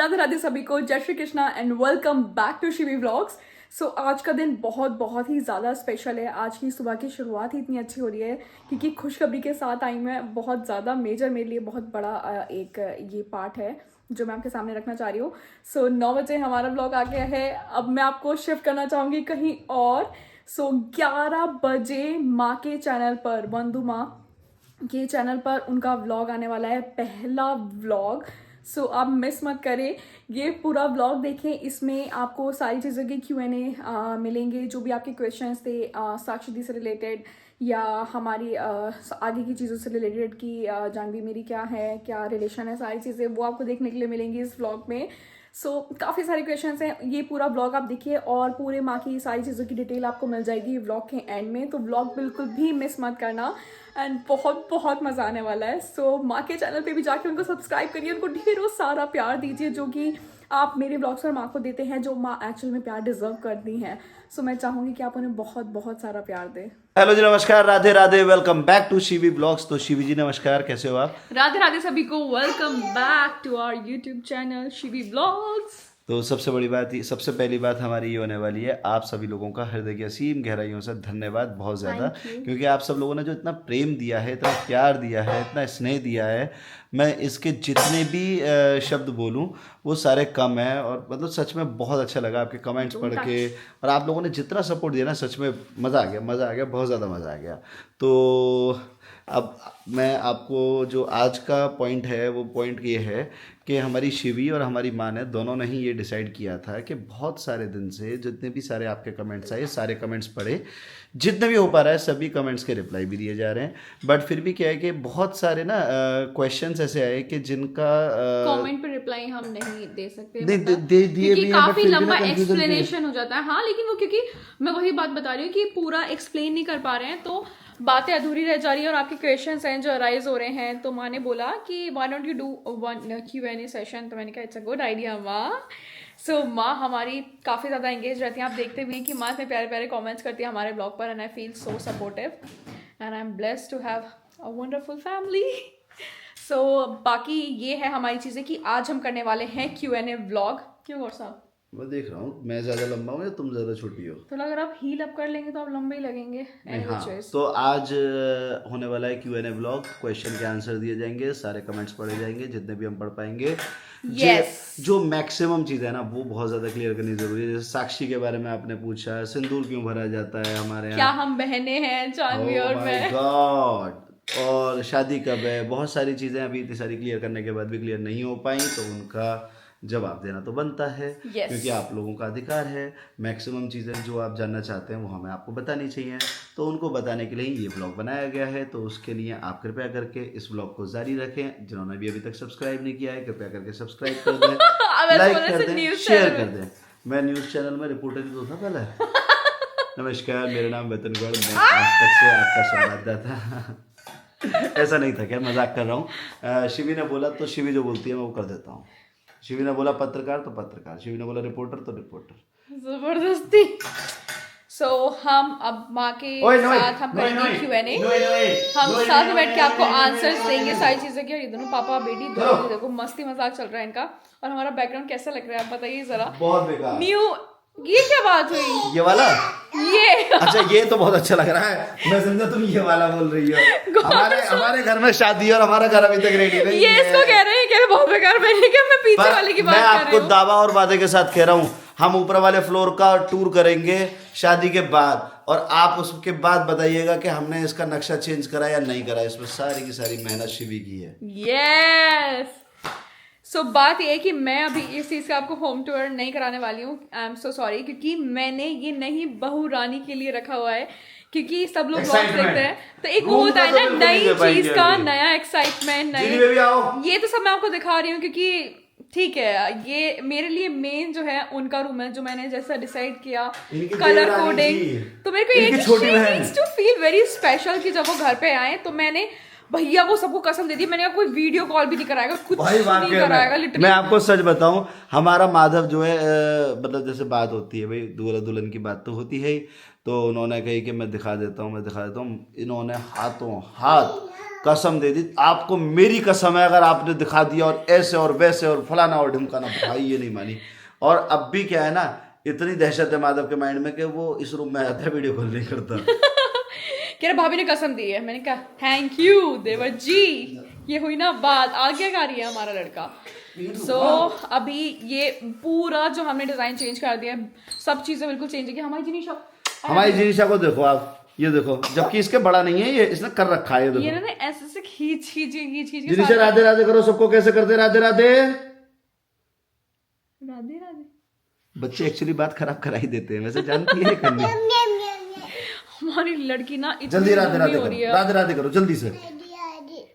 राधे राधे सभी को, जय Shri Krishna and welcome back to Shivi vlogs. So आज का दिन बहुत ही ज़्यादा स्पेशल है। आज की सुबह की शुरुआत ही इतनी अच्छी हो रही है क्योंकि खुशखबरी के साथ आई मैं। बहुत ज़्यादा मेजर, मेरे लिए बहुत बड़ा एक ये पार्ट है जो मैं आपके सामने रखना चाह रही हूँ। सो 9 बजे हमारा व्लॉग आ गया है। अब मैं आपको शिफ्ट करना चाहूँगी कहीं और। सो 11 बजे माँ के चैनल पर, बंधु माँ के चैनल पर उनका व्लॉग आने वाला है, पहला व्लॉग। सो आप मिस मत करें, ये पूरा व्लॉग देखें। इसमें आपको सारी चीज़ों के Q&A मिलेंगे, जो भी आपके क्वेश्चंस थे साक्षी दी से रिलेटेड या हमारी आगे की चीज़ों से रिलेटेड कि जानवी मेरी क्या है, क्या रिलेशन है, सारी चीज़ें वो आपको देखने के लिए मिलेंगी इस व्लॉग में। सो काफ़ी सारे क्वेश्चंस हैं। ये पूरा व्लॉग आप देखिए और पूरे माँ की सारी चीज़ों की डिटेल आपको मिल जाएगी व्लॉग के एंड में, तो व्लॉग बिल्कुल भी मिस मत करना एंड बहुत मज़ा आने वाला है। सो माँ के चैनल पे भी जाके उनको सब्सक्राइब करिए, उनको ढेरों सारा प्यार दीजिए जो कि आप मेरे व्लॉग्स पर माँ को देते हैं, जो माँ एक्चुअल में प्यार डिजर्व करती हैं। सो मैं चाहूँगी कि आप उन्हें बहुत सारा प्यार दें। हेलो जी, नमस्कार, Radhe Radhe, welcome back to Shivi blogs. तो शिवी जी नमस्कार, कैसे हो आप? राधे राधे सभी को, welcome back to our YouTube channel Shivi vlogs. तो सबसे पहली बात हमारी ये होने वाली है, आप सभी लोगों का हृदय की असीम गहराइयों से धन्यवाद, बहुत ज़्यादा, क्योंकि आप सब लोगों ने जो इतना प्रेम दिया है, इतना प्यार दिया है, इतना स्नेह दिया है, मैं इसके जितने भी शब्द बोलूं वो सारे कम हैं। और मतलब सच में बहुत अच्छा लगा आपके कमेंट्स पढ़ के, और आप लोगों ने जितना सपोर्ट दिया ना, सच में मज़ा आ गया, बहुत ज़्यादा मज़ा आ गया। तो अब मैं आपको जो आज का पॉइंट है वो पॉइंट ये है कि हमारी शिवी और हमारी माँ ने दोनों ने ही ये डिसाइड किया था कि बहुत सारे दिन से जितने भी सारे आपके कमेंट्स आए, सारे कमेंट्स पढ़े, जितने भी हो पा रहा है सभी कमेंट्स के रिप्लाई भी दिए जा रहे हैं। बट फिर भी क्या है कि बहुत सारे ना क्वेश्चंस ऐसे आए कि जिनका कमेंट पे रिप्लाई हम नहीं दे सकते, दिए क्योंकि भी हैं, काफी but फिर भी लंबा ना confusion एक्सप्लेनेशन हो जाता है। हाँ, लेकिन वो क्योंकि मैं वही बात बता रही हूँ कि पूरा एक्सप्लेन नहीं कर पा रहे हैं तो बातें अधूरी रह जा रही है और आपके क्वेश्चंस हैं जो अराइज हो रहे हैं। तो माँ ने बोला कि why don't you do one Q&A session, तो मैंने कहा इट्स अ गुड आइडिया माँ। सो माँ हमारी काफ़ी ज़्यादा एंगेज रहती हैं। आप देखते हुए कि माँ इतने प्यारे प्यारे कमेंट्स करती है हमारे ब्लॉग पर, and I feel so supportive and I am blessed to have a wonderful family. So बाकी ये है हमारी चीज़ें कि आज हम करने वाले हैं Q&A व्लॉग। क्यों गौर साहब? मैं देख रहा हूँ मैं ज़्यादा लंबा हूँ या तुम ज़्यादा छोटी हो? तो अगर आप हील अप कर लेंगे तो आप लंबे ही लगेंगे। हाँ, तो आज होने वाला है Q&A व्लॉग। क्वेश्चन के आंसर दिए जाएंगे, सारे कमेंट्स पढ़े जाएंगे जितने भी हम पढ़ पाएंगे। जो मैक्सिमम चीज़ है ना वो बहुत ज़्यादा क्लियर करनी जरूरी है। जैसे साक्षी के बारे में आपने पूछा, सिंदूर क्यों भरा जाता है हमारे यहाँ, क्या हम बहनें हैं जानवी और मैं, गॉड, और शादी कब है, बहुत सारी चीज़ें अभी इतनी सारी क्लियर करने के बाद भी क्लियर नहीं हो पाई, तो उनका जवाब देना तो बनता है। क्योंकि आप लोगों का अधिकार है, मैक्सिमम चीज़ें जो आप जानना चाहते हैं वो हमें आपको बतानी चाहिए, तो उनको बताने के लिए ये ब्लॉग बनाया गया है। तो उसके लिए आप कृपया करके इस ब्लॉग को जारी रखें। जिन्होंने भी अभी तक सब्सक्राइब नहीं किया है कृपया करके सब्सक्राइब कर दें, लाइक कर दें, शेयर कर दें। मैं न्यूज़ चैनल में रिपोर्टर ही तो था पहले। नमस्कार, मेरा नाम वतन गौड़, मैं आज तक से आपका संवाददाता। ऐसा नहीं था, क्या मजाक कर रहा हूँ। शिवी ने बोला तो शिवी जो बोलती है मैं वो कर देता हूँ। शिवी ने बोला पत्रकार तो पत्रकार, शिवी ने बोला रिपोर्टर तो रिपोर्टर, जबरदस्ती। सो हम अब माँ के साथ हम करेंगे Q&A। हम साथ में बैठ के आपको आंसर्स देंगे सारी चीज़ों के। ये दोनों पापा बेटी दोनों देखो मस्ती मजाक चल रहा है इनका। और हमारा बैकग्राउंड कैसा लग रहा है आप बताइए जरा। बहुत बेकार। न्यू, ये क्या बात हुई? ये वाला, ये अच्छा ये तो बहुत अच्छा लग रहा है। मैं समझा तुम ये वाला बोल रही हो। हमारे घर में शादी और हमारा घर अभी तक रेडी नहीं ये है। इसको कह रहे हैं कि बहुत बेकार, मैंने क्या, मैं पीछे वाले की बात कर रही हूँ। मैं आपको दावा और वादे के साथ कह रहा हूँ, हम ऊपर वाले फ्लोर का टूर करेंगे शादी के बाद, और आप उसके बाद बताइएगा कि हमने इसका नक्शा चेंज करा या नहीं करा। इसमें सारी की सारी मेहनत शिवी की है। यस। सो बात ये है कि मैं अभी इस चीज़ का आपको होम टूर नहीं कराने वाली हूँ। आई एम सो सॉरी, क्योंकि मैंने ये नहीं बहू रानी के लिए रखा हुआ है, क्योंकि सब लोग व्लॉग्स देखते हैं तो एक वो होता है ना नई चीज का, नया एक्साइटमेंट, नई, ये तो सब मैं आपको दिखा रही हूँ क्योंकि ठीक है ये मेरे लिए मेन जो है उनका रूम है, जो मैंने जैसा डिसाइड किया कलर कोडिंग, तो मेरे को ये टू फील वेरी स्पेशल कि जब वो घर पे आए तो मैंने भैया को सबको कसम दे दी, मैंने कोई वीडियो कॉल भी नहीं कराएगा, कुछ नहीं कराएगा लिटरली। मैं आपको सच बताऊं, हमारा माधव जो है मतलब जैसे बात होती है भाई दूल्हा दुल्हन की बात तो होती है ही, तो उन्होंने कही कि मैं दिखा देता हूँ। इन्होंने हाथों हाथ कसम दे दी, आपको मेरी कसम है, अगर आपने दिखा दिया और ऐसे और वैसे और फलाना और ढिमकाना, भाई ये नहीं मानी। और अब भी क्या है ना, इतनी दहशत है माधव के माइंड में कि वो इस रूम में आता है, वीडियो कॉल नहीं करता। कह रहा भाभी ने कसम दी है। मैंने कहा थैंक यू देवर जी, ये हुई ना बात, आज्ञाकारी है हमारा लड़का। सो अभी ये पूरा जो हमने डिजाइन चेंज कर दिया है, सब चीजें बिल्कुल चेंज है। हमारी जिनिशा को देखो आप, ये देखो, जबकि इसके बड़ा नहीं है, ये इसने कर रखा है, ये ये देखो। ना ऐसे से खींच के जिनिशा राधे राधे करो सबको, कैसे करते राधे राधे। राधे राधे। बच्चे एक्चुअली बात खराब करा ही देते हैं, वैसे जानती है करनी। हमारी लड़की ना जल्दी राधे राधे करो, राधे राधे करो जल्दी से।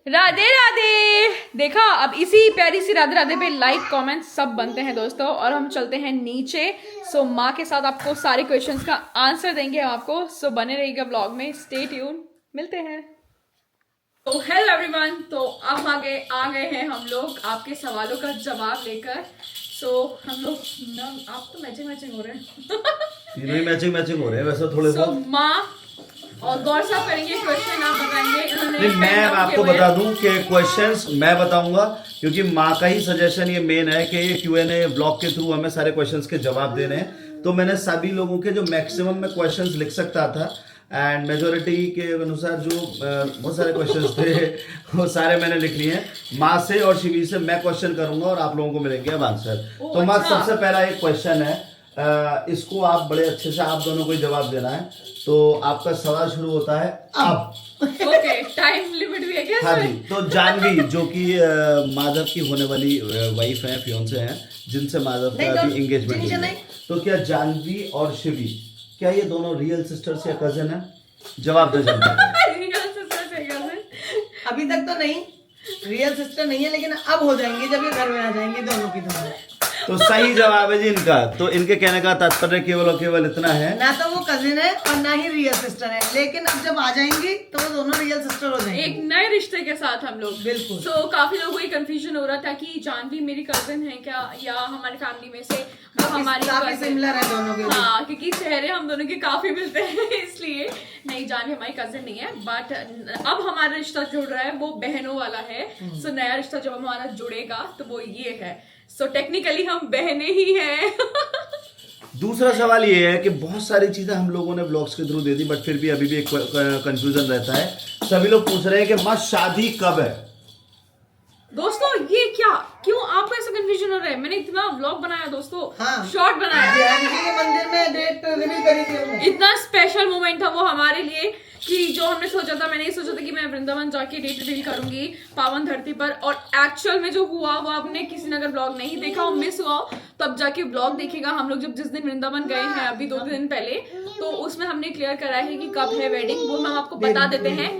राधे राधे। देखा, अब इसी प्यारी सी राधे राधे पे लाइक कमेंट सब बनते हैं दोस्तों, और हम चलते हैं नीचे। सो माँ के साथ आपको सारे क्वेश्चंस का आंसर देंगे हम आपको। सो बने रहिएगा ब्लॉग में, स्टे ट्यून, मिलते हैं। तो हेलो एवरीवन, तो अब आ गए हैं हम लोग आपके सवालों का जवाब लेकर। सो हम लोग ना, आप तो मैचिंग हो रहे हैं। तीनों ही मैचिंग हो रहे हैं वैसे थोड़े बहुत। माँ और गौर साहब करेंगे क्वेश्चन, आप बताएंगे। नहीं, मैं आपको बता दूं कि क्वेश्चंस मैं बताऊंगा, क्योंकि माँ का ही सजेशन ये मेन है कि ये Q&A ब्लॉग के थ्रू हमें सारे क्वेश्चंस के जवाब देने हैं। तो मैंने सभी लोगों के जो मैक्सिमम में क्वेश्चंस लिख सकता था एंड मेजोरिटी के अनुसार जो बहुत सारे क्वेश्चंस थे वो सारे मैंने लिख लिए हैं। माँ से और शिवी से मैं क्वेश्चन करूंगा और आप लोगों को मिलेंगे अब आंसर। तो माँ, सबसे पहला एक क्वेश्चन है, इसको आप बड़े अच्छे से आप दोनों को जवाब देना है। तो आपका सवाल शुरू होता है अब। ओके, टाइम लिमिट भी है क्या? हाँ जी। तो जानवी, जो कि माधव की होने वाली वाइफ है, फियोंसे हैं, जिनसे माधव का अभी एंगेजमेंट हुआ है, तो क्या जानवी और शिवी, क्या ये दोनों रियल सिस्टर्स या कजन है? जवाब दे जानवी। अभी तक तो नहीं, रियल सिस्टर नहीं है, लेकिन अब हो जाएंगे जब ये घर में आ जाएंगे दोनों की दोनों। तो सही जवाब है जी इनका। तो इनके कहने का तात्पर्य केवल और केवल इतना है, ना तो वो कजिन है और ना ही रियल सिस्टर है, लेकिन अब जब आ जाएंगी तो वो दोनों रियल सिस्टर हो जाएंगे एक नए रिश्ते के साथ हम लोग। बिल्कुल। तो काफी लोगों को ये कंफ्यूजन हो रहा था कि जानवी मेरी कजिन है क्या, या हमारी फैमिली में से वो हमारी काफी सिमिलर है दोनों के। हाँ, क्योंकि चेहरे हम दोनों के काफी मिलते हैं, इसलिए नहीं, जानवी हमारी कजिन नहीं है। बट अब हमारा रिश्ता जुड़ रहा है, वो बहनों वाला है। सो नया रिश्ता जब हमारा जुड़ेगा तो वो ये है। सो टेक्निकली हम बहने ही हैं। दूसरा सवाल ये है कि बहुत सारी चीजें हम लोगों ने ब्लॉग्स के थ्रू दे दी, बट फिर भी अभी भी एक कंफ्यूजन रहता है। सभी लोग पूछ रहे हैं कि माँ शादी कब है? दोस्तों ये क्या, क्यों आपको ऐसा कंफ्यूजन हो रहा है? मैंने इतना व्लॉग बनाया दोस्तों, हाँ, शॉर्ट बनाया, के मंदिर में डेट रिवील करी थी हमने। इतना स्पेशल मोमेंट था वो हमारे लिए कि जो हमने सोचा था, मैंने ये सोचा था कि मैं वृंदावन जाके डेट रिवील करूंगी पावन धरती पर, और एक्चुअल में जो हुआ वो आपने किसी ने अगर ब्लॉग नहीं देखा और मिस हुआ तो अब जाके ब्लॉग देखेगा। हम लोग जब जिस दिन वृंदावन गए हैं अभी 2 दिन पहले, तो उसमें हमने क्लियर करा है कि कब है वेडिंग, वो हम आपको बता देते हैं।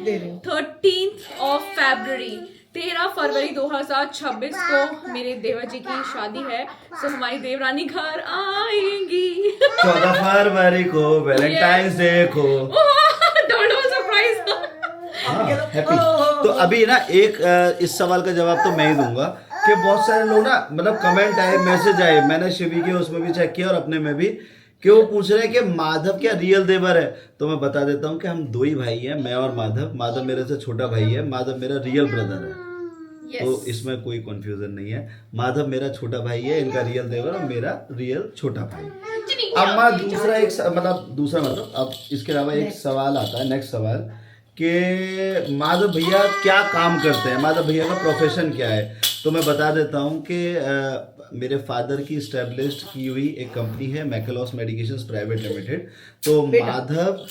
13 फरवरी 13 फरवरी 2026 को मेरे देवर जी की शादी है। सो हमारी देवरानी घर आएंगी 14 फरवरी को वैलेंटाइंस डे को। हैप्पी। तो अभी ना एक इस सवाल का जवाब तो मैं ही दूंगा कि बहुत सारे लोग ना, मतलब कमेंट आए, मैसेज आए, मैंने शिवी के उसमें भी चेक किया और अपने में भी, कि वो पूछ रहे हैं कि माधव क्या रियल देवर है। तो मैं बता देता हूँ कि हम 2 ही भाई हैं, मैं और माधव। माधव मेरे से छोटा भाई है, माधव मेरा रियल ब्रदर है। Yes. तो इसमें कोई कंफ्यूजन नहीं है। माधव मेरा छोटा भाई है, इनका रियल देवर, और मेरा रियल छोटा भाई। अब मैं दूसरा मतलब अब इसके अलावा एक सवाल आता है, नेक्स्ट सवाल, कि माधव भैया क्या काम करते हैं, माधव भैया का प्रोफेशन क्या है। तो मैं बता देता हूँ कि मेरे फादर की स्टैब्लिश्ड की हुई एक कंपनी है, मैकेलॉस मेडिकेशंस प्राइवेट लिमिटेड। तो Madhav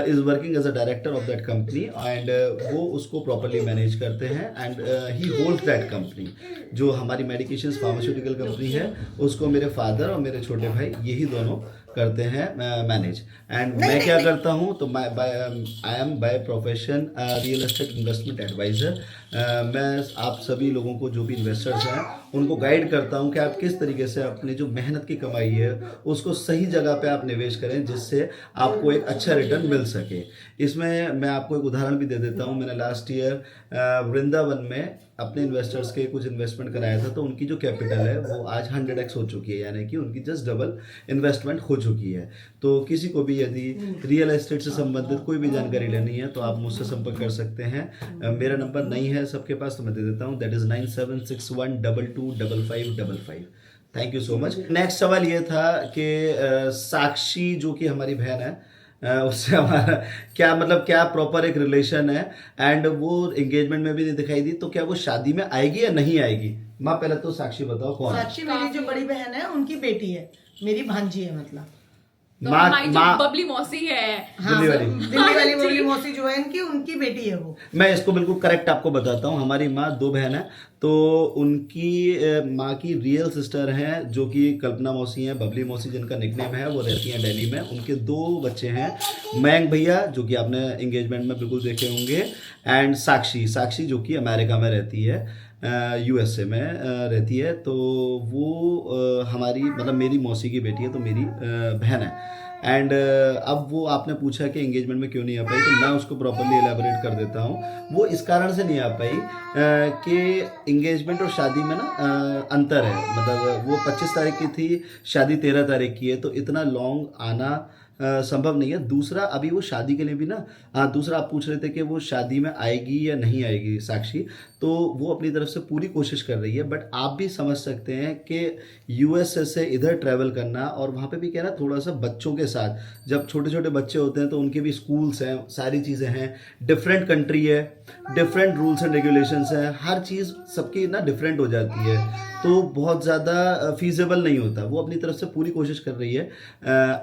is working as a director of that company and वो उसको प्रॉपरली मैनेज करते हैं and he holds that company. जो हमारी मेडिकेशंस फार्मास्यूटिकल कंपनी है उसको मेरे फादर और मेरे छोटे भाई यही दोनों करते हैं मैनेज। एंड मैं क्या करता हूँ, तो I am by profession real estate investment advisor. मैं आप सभी लोगों को, जो भी इन्वेस्टर्स हैं, उनको गाइड करता हूँ कि आप किस तरीके से अपनी जो मेहनत की कमाई है उसको सही जगह पे आप निवेश करें, जिससे आपको एक अच्छा रिटर्न मिल सके। इसमें मैं आपको एक उदाहरण भी दे देता हूँ। मैंने लास्ट ईयर वृंदावन में अपने इन्वेस्टर्स के कुछ इन्वेस्टमेंट कराया था, तो उनकी जो कैपिटल है वो आज 100x हो चुकी है, यानी कि उनकी जस्ट डबल इन्वेस्टमेंट हो चुकी है। तो किसी को भी यदि रियल एस्टेट से संबंधित कोई भी जानकारी लेनी है तो आप मुझसे संपर्क कर सकते हैं। मेरा नंबर नहीं है सबके पास तो मैं दे देता हूँ, that is 9761225555। Thank you so much. Next सवाल ये था कि साक्षी जो कि हमारी बहन है, उससे हमारा क्या मतलब क्या प्रॉपर एक रिलेशन है, एंड वो एंगेजमेंट में भी नहीं दिखाई दी, तो क्या वो शादी में आएगी या नहीं आएगी? माँ पहले तो साक्षी बताओ कौन है? साक्षी मेरी जो बड़ी बहन है उनकी बेटी है, मेरी भांजी है मतलब। तो हमारी जो बबली मौसी है, हाँ, दिल्ली वाली बबली मौसी जो है इनकी, उनकी बेटी है वो। मैं इसको बिल्कुल करेक्ट आपको बताता हूँ। हमारी माँ 2 बहन है, तो उनकी माँ की रियल सिस्टर हैं जो कि कल्पना मौसी हैं, बबली मौसी जिनका निकनेम है, वो रहती हैं दिल्ली में। उनके 2 बच्चे हैं, मयंक भैया जो कि आपने एंगेजमेंट में बिल्कुल देखे होंगे, एंड साक्षी जो कि अमेरिका में रहती है, यूएसए में रहती है। तो वो हमारी मतलब मेरी मौसी की बेटी है, तो मेरी बहन है। एंड अब वो आपने पूछा कि एंगेजमेंट में क्यों नहीं आ पाई, तो मैं उसको प्रॉपर्ली एलैबोरेट कर देता हूँ। वो इस कारण से नहीं आ पाई कि एंगेजमेंट और शादी में ना अंतर है। मतलब वो 25 तारीख की थी, शादी 13 तारीख की है, तो इतना लॉन्ग आना संभव नहीं है। दूसरा अभी वो शादी के लिए भी ना, हाँ दूसरा आप पूछ रहे थे कि वो शादी में आएगी या नहीं आएगी साक्षी, तो वो अपनी तरफ से पूरी कोशिश कर रही है। बट आप भी समझ सकते हैं कि यूएसए से इधर ट्रैवल करना, और वहाँ पे भी क्या है ना, थोड़ा सा बच्चों के साथ, जब छोटे छोटे बच्चे होते हैं तो उनके भी स्कूल्स हैं, सारी चीज़ें हैं, डिफरेंट कंट्री है, डिफरेंट रूल्स एंड रेगुलेशंस हैं, हर चीज़ सबकी ना डिफरेंट हो जाती है, तो बहुत ज़्यादा फीजेबल नहीं होता। वो अपनी तरफ से पूरी कोशिश कर रही है।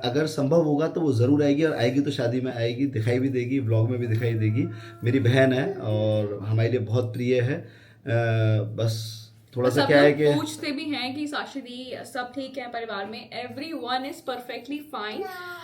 अगर संभव होगा तो वो ज़रूर आएगी, और आएगी तो शादी में आएगी, दिखाई भी देगी, व्लॉग में भी दिखाई देगी। मेरी बहन है और हमारे लिए बहुत प्रिय है। बस थोड़ा सा क्या है कि पूछते भी हैं कि साक्षी दी सब ठीक है परिवार में, एवरीवन इज परफेक्टली फाइन।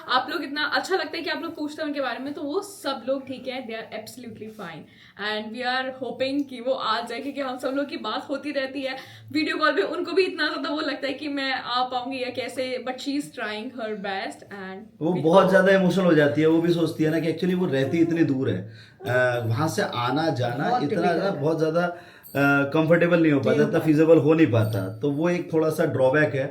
आप लोग इतना अच्छा लगता है कि आप लोग पूछते हैं उनके बारे में, तो वो सब लोग ठीक है, they are absolutely fine, and we are hoping कि वो आ जाए, क्योंकि हम सब लोग की बात होती रहती है वीडियो कॉल पे। उनको भी इतना ज्यादा वो लगता है कि मैं आ पाऊंगी या कैसे, but she is trying her best, and वो बहुत ज्यादा इमोशनल हो जाती है। वो भी सोचती है ना कि एक्चुअली वो रहती इतनी दूर है, वहां से आना जाना इतना ना बहुत ज्यादा कंफर्टेबल नहीं हो पाता, इतना फिजिबल हो नहीं पाता, तो वो एक थोड़ा सा ड्रॉबैक है।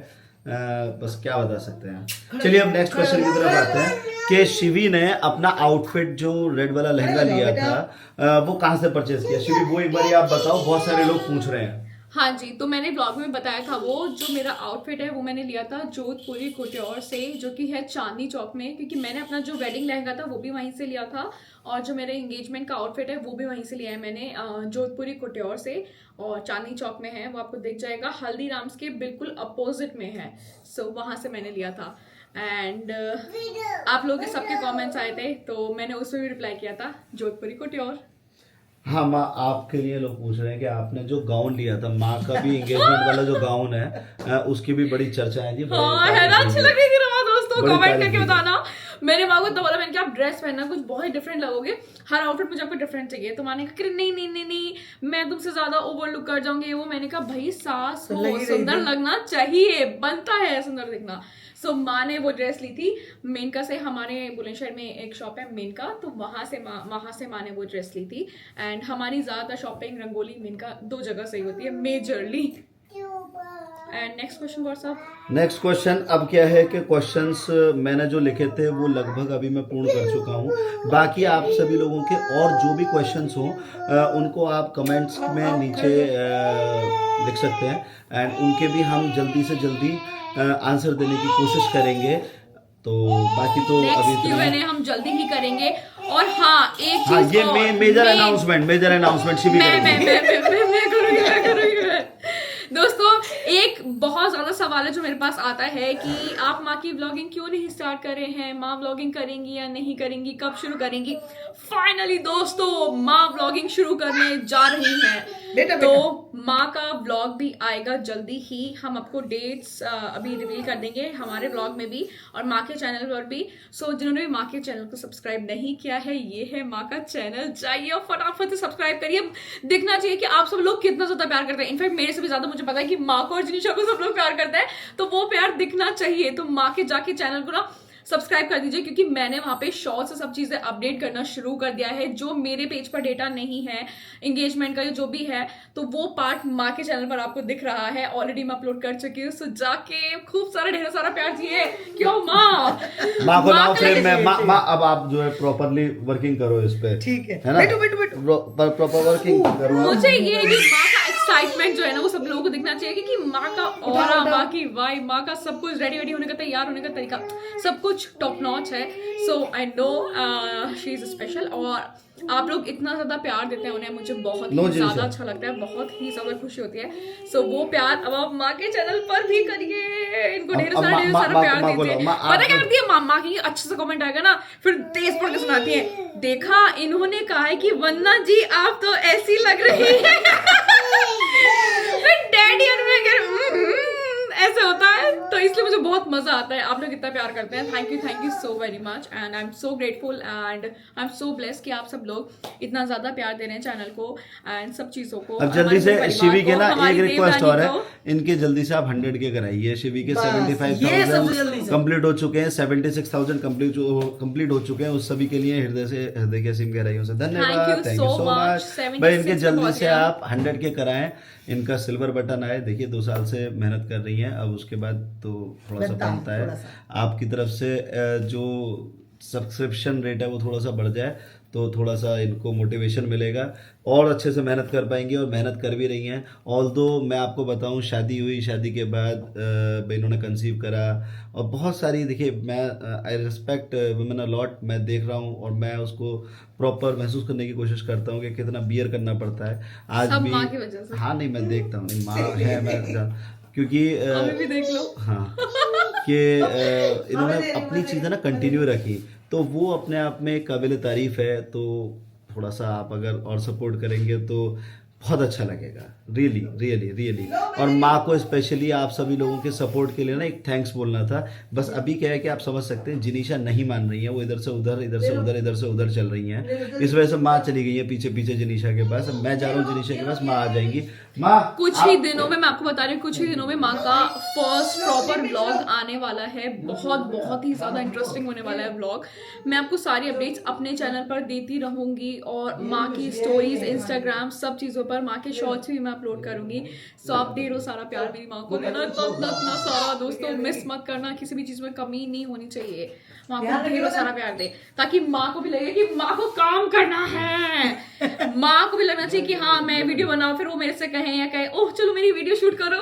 बस क्या बता सकते हैं। चलिए अब नेक्स्ट क्वेश्चन की तरफ आते हैं कि शिवी ने अपना आउटफिट जो रेड वाला लहंगा लिया था वो कहाँ से परचेज किया? शिवी वो एक बार आप बताओ, बहुत सारे लोग पूछ रहे हैं। हाँ जी, तो मैंने ब्लॉग में बताया था, वो जो मेरा आउटफिट है वो मैंने लिया था जोधपुरी कुट्योर से, जो कि है चांदनी चौक में, क्योंकि मैंने अपना जो वेडिंग लहंगा था वो भी वहीं से लिया था, और जो मेरे एंगेजमेंट का आउटफिट है वो भी वहीं से लिया है मैंने जोधपुरी कुट्योर से, और चांदनी चौक में है, वो आपको दिख जाएगा, हल्दीराम्स के बिल्कुल अपोजिट में है। सो वहाँ से मैंने लिया था, एंड आप लोगों के सबके कॉमेंट्स आए थे, तो मैंने उसमें भी रिप्लाई किया था जोधपुरी कुट्योर। हाँ माँ, आपके लिए लोग पूछ रहे हैं कि आपने जो गाउन लिया था, माँ का भी एंगेजमेंट वाला जो गाउन है उसकी भी बड़ी चर्चा है जी। हाँ है ना, अच्छी लगेगी ना दोस्तों, कमेंट करके बताना। मैंने माँ को तो बोला, मैंने कहा आप ड्रेस पहनना कुछ बहुत डिफरेंट लगोगे, हर आउटफिट मुझे आपको डिफरेंट चाहिए, तो माँ ने कहा नहीं नहीं नहीं नहीं मैं तुमसे ज्यादा ओवर लुक कर जाऊंगी वो। मैंने कहा भाई सास हो, सुंदर लगना चाहिए, बनता है सुंदर दिखना। सो माँ ने वो ड्रेस ली थी मेनका से, हमारे बुलंदशहर में एक शॉप है मेनका, तो वहाँ से माँ ने वो ड्रेस ली थी। एंड हमारी ज़्यादातर शॉपिंग रंगोली मेनका 2 जगह से ही होती है majorly. And next question what's up. Next question अब क्या है कि क्वेश्चंस मैंने जो लिखे थे वो लगभग अभी मैं पूर्ण कर चुका हूँ। बाकी आप सभी लोगों के और जो भी क्वेश्चंस हों उनको आप कमेंट्स में नीचे लिख सकते हैं, एंड उनके भी हम जल्दी से जल्दी आंसर देने की कोशिश करेंगे। तो बाकी तो अभी Q&A हम जल्दी ही करेंगे। और हाँ एक चीज, हाँ ये मेजर अनाउंसमेंट शिवी करूंगी दोस्तों। एक बहुत ज्यादा सवाल है जो मेरे पास आता है कि आप माँ की व्लॉगिंग क्यों नहीं स्टार्ट कर रहे हैं, माँ व्लॉगिंग करेंगी या नहीं करेंगी, कब शुरू करेंगी? फाइनली दोस्तों माँ व्लॉगिंग शुरू करने जा रही है, तो माँ का व्लॉग भी आएगा जल्दी ही। हम आपको डेट्स अभी रिवील कर देंगे हमारे व्लॉग में भी और माँ के चैनल पर भी। सो जिन्होंने भी माँ के चैनल को सब्सक्राइब नहीं किया है, ये है माँ का चैनल, जाइए और फटाफट से सब्सक्राइब करिए। दिखना चाहिए कि आप सब लोग कितना ज्यादा प्यार करते हैं। इनफैक्ट मेरे से भी ज्यादा मुझे पता है कि माँ को और जिनिशा को सब लोग प्यार करते हैं, तो वो प्यार दिखना चाहिए। तो माँ के जाके चैनल को ना सब्सक्राइब कर दीजिए, क्योंकि मैंने वहां पे शॉर्ट्स और सब चीजें अपडेट करना शुरू कर दिया है। जो मेरे पेज पर डेटा नहीं है एंगेजमेंट का जो भी है, तो वो पार्ट माँ के चैनल पर आपको दिख रहा है, ऑलरेडी मैं अपलोड कर चुकी हूँ। सो जाके खूब सारा ढेर सारा प्यार दिए। क्यों माँ को नाउ फ्रेम में माँ अब आप जो है प्रॉपरली वर्किंग करो इस पे, ठीक है ना? बैठो प्रॉपर वर्किंग करो। मुझे ये भी माँ का एक्साइटमेंट जो है ना वो सब लोगों को दिखना चाहिए, क्योंकि माँ का ऑरा, माँ की वाइब, माँ का सब कुछ रेडी होने का, तैयार होने का तरीका, सब कुछ टॉप नॉच है। So I know she is special, और आप लोग इतना ज्यादा प्यार देते हैं उन्हें, मुझे बहुत ही ज्यादा अच्छा लगता है, बहुत ही ज्यादा खुशी होती है। सो वो प्यार अब आप माँ के चैनल पर भी करिए, इनको ढेर सारा प्यार दीजिए। पता क्या करती है माँ की अच्छे से कमेंट आएगा ना, फिर तेज पढ़ के सुनाती है, देखा इन्होंने कहा है कि वन्ना जी आप तो ऐसी लग रही है। डैडी और मैं ऐसे होता है, तो इसलिए मुझे बहुत मजा आता है। आप लोग इतना प्यार करते हैं, thank you so very much, and I am so grateful and I am so blessed कि आप सब लोग इतना ज्यादा प्यार दे रहे हैं चैनल को एंड सब चीजों को। अब जल्दी से शिवी के ना एक रिक्वेस्ट और है, इनके जल्दी से आप 100 के कराइए। शिवी के 75,000 कंप्लीट हो चुके हैं, 76,000 कंप्लीट हो चुके हैं। उस सभी के लिए हृदय के असीम गहराइयों से धन्यवाद, थैंक यू सो मच भाई। इनके जल्दी से आप 100 के कराएं, इनका सिल्वर बटन आए। देखिए 2 साल से मेहनत कर रही हैं, अब उसके बाद तो थोड़ा सा बनता है आपकी तरफ से जो सब्सक्रिप्शन रेट है वो थोड़ा सा बढ़ जाए, तो थोड़ा सा इनको मोटिवेशन मिलेगा और अच्छे से मेहनत कर पाएंगे, और मेहनत कर भी रही हैं। ऑल्दो मैं आपको बताऊं, शादी हुई, शादी के बाद इन्होंने कंसीव करा, और बहुत सारी, देखिए मैं I respect women a lot, मैं देख रहा हूं और मैं उसको प्रॉपर महसूस करने की कोशिश करता हूं कि कितना बियर करना पड़ता है आज सब भी। माँ की वजह से। हाँ नहीं, मैं देखता हूँ, नहीं माँ है, मैं क्योंकि भी देख लो। हाँ कि इन्होंने अपनी चीज़ें ना कंटिन्यू रखी, तो वो अपने आप में काबिल तारीफ है। तो थोड़ा सा आप अगर और सपोर्ट करेंगे तो बहुत अच्छा लगेगा, रियली रियली रियली। और माँ को स्पेशली आप सभी लोगों के सपोर्ट के लिए ना एक थैंक्स बोलना था। बस अभी क्या है कि आप समझ सकते हैं, जिनीशा नहीं मान रही है, वो इधर से उधर, इधर से उधर, इधर से उधर चल रही हैं। इस वजह से माँ चली गई है पीछे पीछे जिनीशा के पास। अब मैं जा रहा हूँ जिनीशा के पास, माँ आ जाएंगी। माँ कुछ ही दिनों में, मैं आपको बता रही हूँ, कुछ ही दिनों में माँ का फर्स्ट प्रॉपर व्लॉग आने वाला है। बहुत ही ज्यादा इंटरेस्टिंग होने वाला है व्लॉग। मैं आपको सारी अपडेट्स अपने चैनल पर देती रहूंगी, और माँ की स्टोरीज, इंस्टाग्राम, सब चीजों पर माँ के शॉर्ट्स भी मैं अपलोड करूंगी। सो आप ढेरों सारा प्यार मेरी माँ को देना, इतना सारा। दोस्तों मिस मत करना, किसी भी चीज में कमी नहीं होनी चाहिए। माँ को ढेरों सारा प्यार दे, ताकि माँ को भी लगे कि माँ को काम करना है। माँ को भी लगना चाहिए कि हाँ मैं वीडियो बनाऊं, फिर वो मेरे से कहें या कहे ओह चलो मेरी वीडियो शूट करो।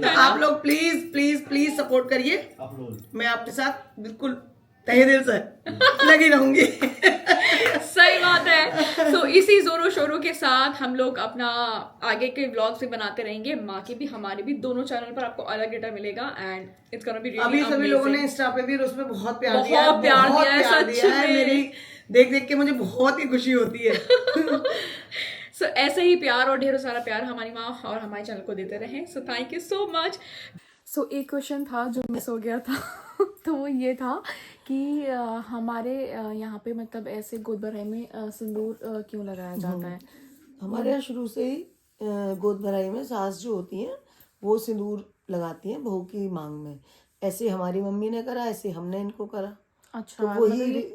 तो आप लोग प्लीज प्लीज प्लीज सपोर्ट करिए, मैं आपके साथ बिल्कुल तहे दिल से लगी रहूंगी। सही बात है। तो इसी जोरों शोरों के साथ हम लोग अपना आगे के व्लॉग्स भी बनाते रहेंगे। माँ के भी हमारे भी दोनों चैनल पर आपको अलग डेटा मिलेगा, and it's gonna be really अभी सभी लोगों ने इंस्टा पे भी और उसमें बहुत प्यार दिया है, सच में। मेरी देख के मुझे बहुत ही खुशी होती है। सो ऐसे ही प्यार और ढेरों सारा प्यार हमारी माँ और हमारे चैनल को देते रहें। So thank you so much. So एक क्वेश्चन था जो मिस हो गया था तो वो ये था कि हमारे यहाँ पे मतलब ऐसे गोद भराई में सिंदूर क्यों लगाया जाता है? हमारे यहाँ शुरू से ही गोद भराई में सास जो होती हैं वो सिंदूर लगाती हैं बहू की मांग में। ऐसे हमारी मम्मी ने करा, ऐसे हमने इनको करा। अच्छा, तो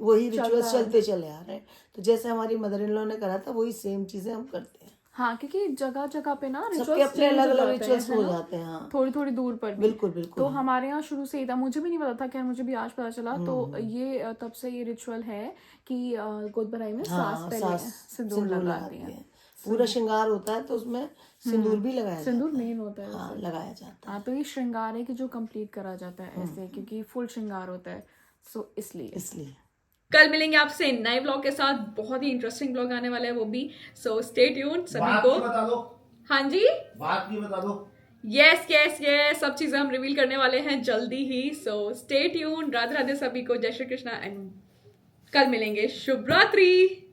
वही रिचुअल्स चलते चले आ रहे हैं। तो जैसे हमारी मदर इन लॉ ने करा था वही सेम चीजें हम करते हैं। हाँ, क्योंकि जगह जगह पे ना सबके अपने अलग अलग रिचुअल्स हो जाते हैं। हाँ, थोड़ी थोड़ी दूर पर भी। बिल्कुल बिल्कुल। तो हमारे यहाँ शुरू से ही था, मुझे भी नहीं पता था, क्या मुझे भी आज पता चला। तो ये तब से ये रिचुअल है कि गोद भराई में सास पहले सिंदूर लगाती है। पूरा श्रृंगार होता है तो उसमें सिंदूर भी लगाया जाता है। सिंदूर मेन होता है। हाँ, लगाया जाता है। हाँ, तो ये श्रृंगार है कि जो कंप्लीट करा जाता है ऐसे, क्योंकि फुल श्रृंगार होता है। सो इसलिए कल मिलेंगे आपसे नए ब्लॉग के साथ। बहुत ही इंटरेस्टिंग ब्लॉग आने वाला है वो भी। सो स्टे ट्यून्ड सभी को। बता दो। हाँ जी, बात की बता दो। यस यस यस, सब चीजें हम रिवील करने वाले हैं जल्दी ही। So stay tuned. Radhe Radhe सभी को, जय श्री कृष्णा, एंड कल मिलेंगे। शुभ रात्रि।